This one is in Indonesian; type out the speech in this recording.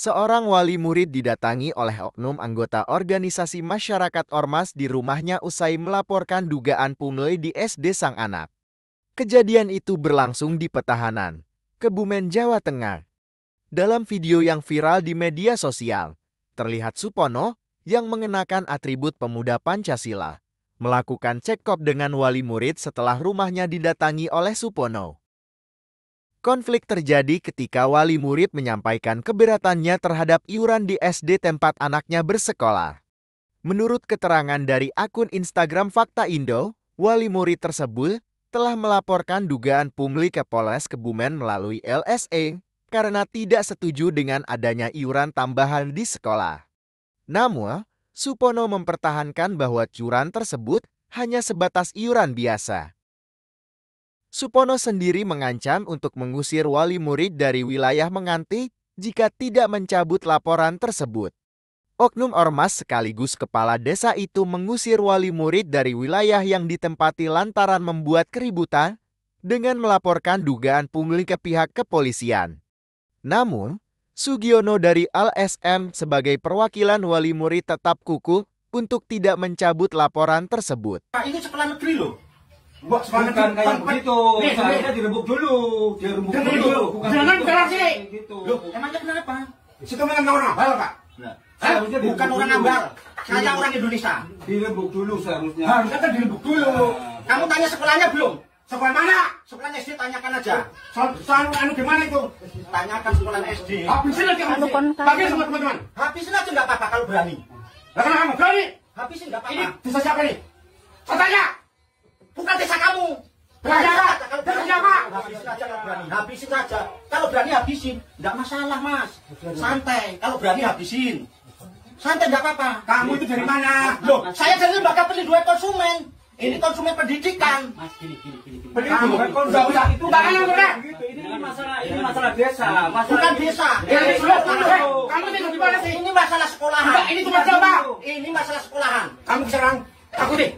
Seorang wali murid didatangi oleh oknum anggota organisasi masyarakat ormas di rumahnya usai melaporkan dugaan pungli di SD sang anak. Kejadian itu berlangsung di Petahanan, Kebumen, Jawa Tengah. Dalam video yang viral di media sosial, terlihat Supono yang mengenakan atribut pemuda Pancasila melakukan cekcok dengan wali murid setelah rumahnya didatangi oleh Supono. Konflik terjadi ketika wali murid menyampaikan keberatannya terhadap iuran di SD tempat anaknya bersekolah. Menurut keterangan dari akun Instagram Fakta Indo, wali murid tersebut telah melaporkan dugaan pungli ke Polres Kebumen melalui LSE karena tidak setuju dengan adanya iuran tambahan di sekolah. Namun, Supono mempertahankan bahwa iuran tersebut hanya sebatas iuran biasa. Supono sendiri mengancam untuk mengusir wali murid dari wilayah Menganti jika tidak mencabut laporan tersebut. Oknum ormas sekaligus kepala desa itu mengusir wali murid dari wilayah yang ditempati lantaran membuat keributan dengan melaporkan dugaan pungli ke pihak kepolisian. Namun, Sugiono dari LSM sebagai perwakilan wali murid tetap kukuh untuk tidak mencabut laporan tersebut. Pak, ini sekolah negeri loh. Bukan kayak begitu, seharusnya dirembuk dulu, Jangan keras sih. Gitu. Loh, emangnya kenapa? Situ memang orang Nambal, Pak. Seharusnya bukan orang Nambal, saya orang Indonesia. Dirembuk dulu seharusnya. Harusnya kan dirembuk dulu. Kamu tanya sekolahnya belum? Sekolah mana? Sekolahnya SD, tanyakan aja. Soal anu gimana itu? Tanyakan sekolah SD. Habisin aja kamu. Bagi semua teman-teman. Habisin aja nggak apa-apa kalau berani. Lah kenapa kamu berani? Habisin nggak Ini apa-apa. desa siapa nih? Saya tanya. Bukan desa kamu. Desa siapa? Habisin aja kalau berani. Habisin aja. Kalau berani habisin, nggak masalah mas. Santai. Kalau berani habisin. Santai nggak apa-apa. Kamu itu dari mana? Loh, saya dari lembaga perlindungan konsumen. Ini konsumen pendidikan. Mas, gini. Kamu enggak usah itu. Enggak ada udah. Ini masalah desa. Bukan desa. Ini sudah dulu. Kamu tinggal di mana sih? Ini masalah sekolahan. Enggak, ini cuma coba. Ini masalah sekolahan. Kamu serang aku nih.